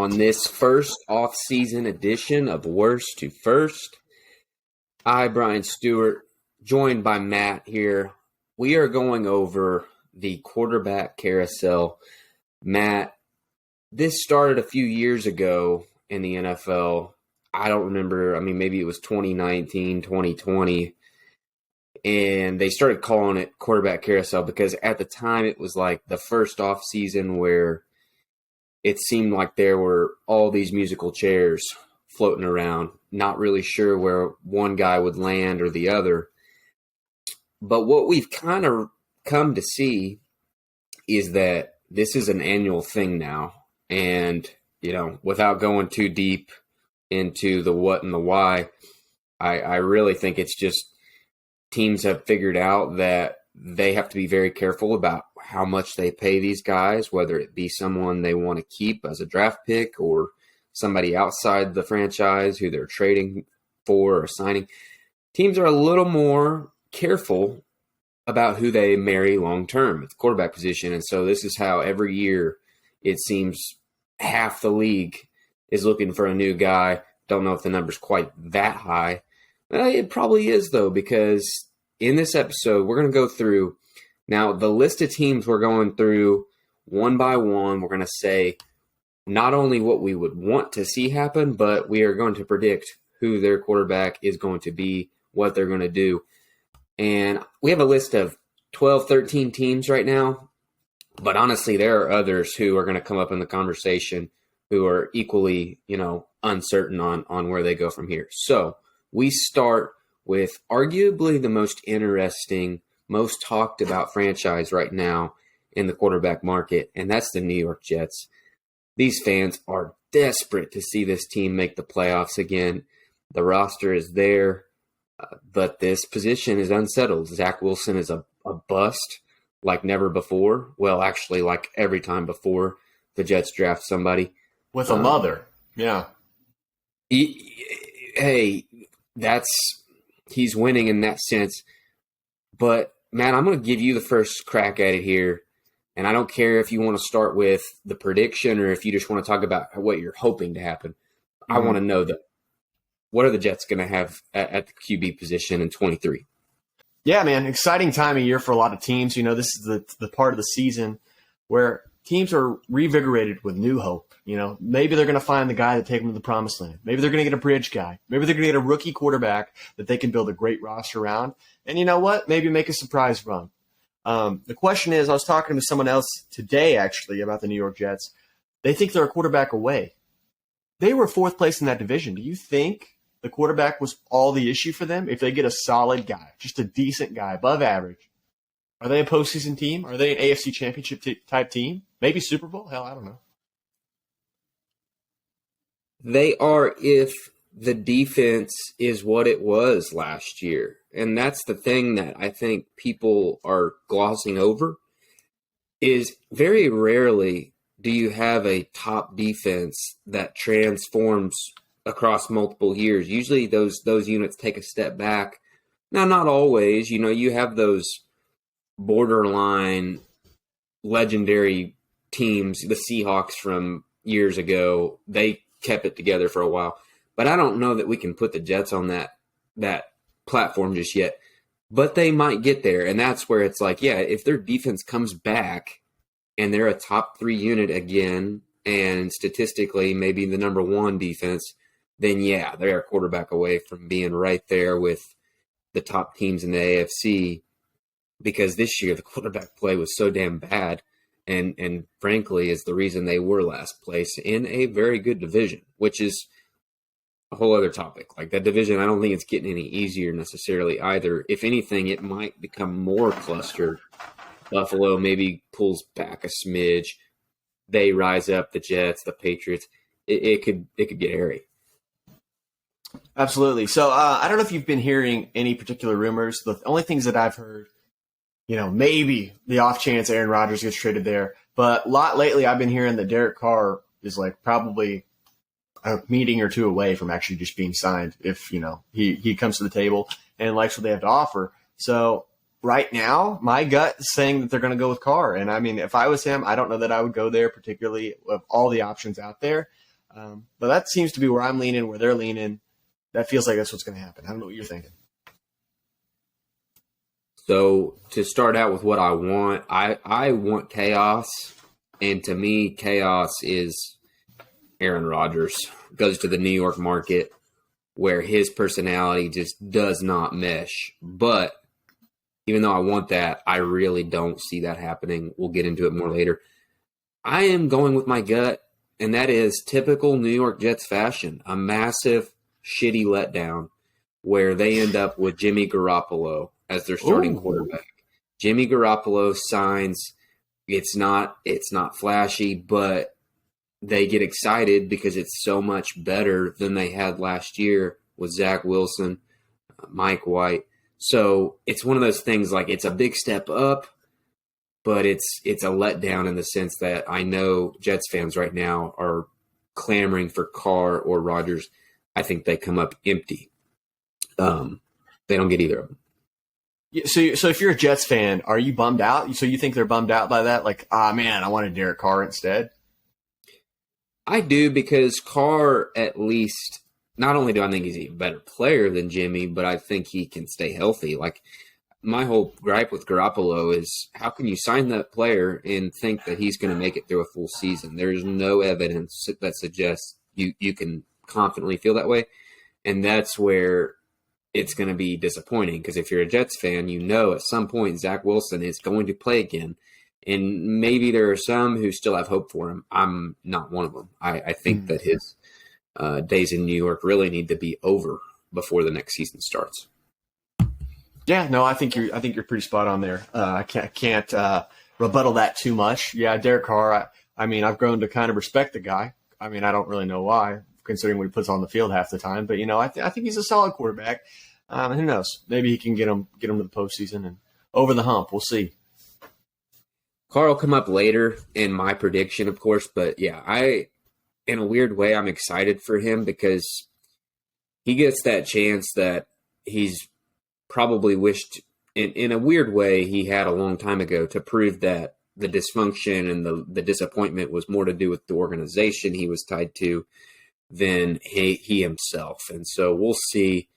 on this first off-season edition of Worst to First. I, Brian Stewart, joined by Matt here. We are going over the quarterback carousel. Matt, this started a few years ago in the NFL. I don't remember. Maybe it was 2019, 2020. And they started calling it quarterback carousel because at the time it was like the first off season where it seemed like there were all these musical chairs floating around, not really sure where one guy would land or the other. But what we've kind of come to see is that this is an annual thing now. And, without going too deep into the what and the why, I really think it's just teams have figured out that they have to be very careful about how much they pay these guys, whether it be someone they want to keep as a draft pick or somebody outside the franchise who they're trading for or signing. Teams are a little more careful about who they marry long-term at the quarterback position. And so this is how every year it seems half the league is looking for a new guy. Don't know if the number's quite that high. It probably is, though, because in this episode, we're going to go through now the list of teams we're going through one by one. We're going to say not only what we would want to see happen, but we are going to predict who their quarterback is going to be, what they're going to do. And we have a list of 12, 13 teams right now. But honestly, there are others who are going to come up in the conversation who are equally, uncertain on where they go from here. So we start with arguably the most interesting, most talked about franchise right now in the quarterback market, and that's the New York Jets. These fans are desperate to see this team make the playoffs again. The roster is there, but this position is unsettled. Zach Wilson is a bust like never before. Well, actually, like every time before the Jets draft somebody. With a mother, yeah. Hey, he's winning in that sense. But, man, I'm going to give you the first crack at it here. And I don't care if you want to start with the prediction or if you just want to talk about what you're hoping to happen. Mm-hmm. I want to know what are the Jets going to have at the QB position in 23? Yeah, man, exciting time of year for a lot of teams. This is the part of the season where teams are revigorated with new hope. Maybe they're going to find the guy to take them to the promised land. Maybe they're going to get a bridge guy. Maybe they're going to get a rookie quarterback that they can build a great roster around. And you know what? Maybe make a surprise run. The question is, I was talking to someone else today, actually, about the New York Jets. They think they're a quarterback away. They were fourth place in that division. Do you think the quarterback was all the issue for them? If they get a solid guy, just a decent guy, above average, are they a postseason team? Are they an AFC championship type team? Maybe Super Bowl? Hell, I don't know. They are if the defense is what it was last year. And that's the thing that I think people are glossing over is very rarely do you have a top defense that transforms across multiple years. Usually those units take a step back. Now, not always. You have those borderline legendary teams, the Seahawks from years ago. They kept it together for a while. But I don't know that we can put the Jets on that platform just yet. But they might get there. And that's where it's like, yeah, if their defense comes back and they're a top 3 unit again, and statistically maybe the number 1 defense, then yeah, they're a quarterback away from being right there with the top teams in the AFC, because this year the quarterback play was so damn bad and frankly is the reason they were last place in a very good division, which is a whole other topic. Like that division, I don't think it's getting any easier necessarily either. If anything, it might become more clustered. Buffalo maybe pulls back a smidge. They rise up, the Jets, the Patriots. It could get hairy. Absolutely. So I don't know if you've been hearing any particular rumors. The only things that I've heard, maybe the off chance Aaron Rodgers gets traded there. But a lot lately I've been hearing that Derek Carr is like probably a meeting or two away from actually just being signed if, he comes to the table and likes what they have to offer. So right now, my gut is saying that they're going to go with Carr. And I mean, if I was him, I don't know that I would go there, particularly of all the options out there. But that seems to be where I'm leaning, where they're leaning. That feels like that's what's going to happen. I don't know what you're thinking. So to start out with what I want chaos. And to me, chaos is Aaron Rodgers. Goes to the New York market where his personality just does not mesh. But even though I want that, I really don't see that happening. We'll get into it more later. I am going with my gut, and that is typical New York Jets fashion. A massive, shitty letdown where they end up with Jimmy Garoppolo as their starting quarterback. Jimmy Garoppolo signs. It's not flashy, but they get excited because it's so much better than they had last year with Zach Wilson, Mike White. So it's one of those things like it's a big step up, but it's a letdown in the sense that I know Jets fans right now are clamoring for Carr or Rodgers. I think they come up empty. They don't get either of them. So if you're a Jets fan, are you bummed out? So you think they're bummed out by that? Like, man, I wanted Derek Carr instead. I do, because Carr, at least, not only do I think he's a better player than Jimmy, but I think he can stay healthy. Like, my whole gripe with Garoppolo is how can you sign that player and think that he's going to make it through a full season? There's no evidence that suggests you can confidently feel that way. And that's where it's going to be disappointing, because if you're a Jets fan, you know at some point Zach Wilson is going to play again. And maybe there are some who still have hope for him. I'm not one of them. I think that his days in New York really need to be over before the next season starts. Yeah, no, I think you're pretty spot on there. I can't rebuttal that too much. Yeah, Derek Carr. I mean, I've grown to kind of respect the guy. I mean, I don't really know why, considering what he puts on the field half the time. But I think he's a solid quarterback. Who knows? Maybe he can get him to the postseason and over the hump. We'll see. Carr will come up later in my prediction, of course. But yeah, in a weird way, I'm excited for him because he gets that chance that he's probably wished in a weird way he had a long time ago, to prove that the dysfunction and the disappointment was more to do with the organization he was tied to than he himself. And so we'll see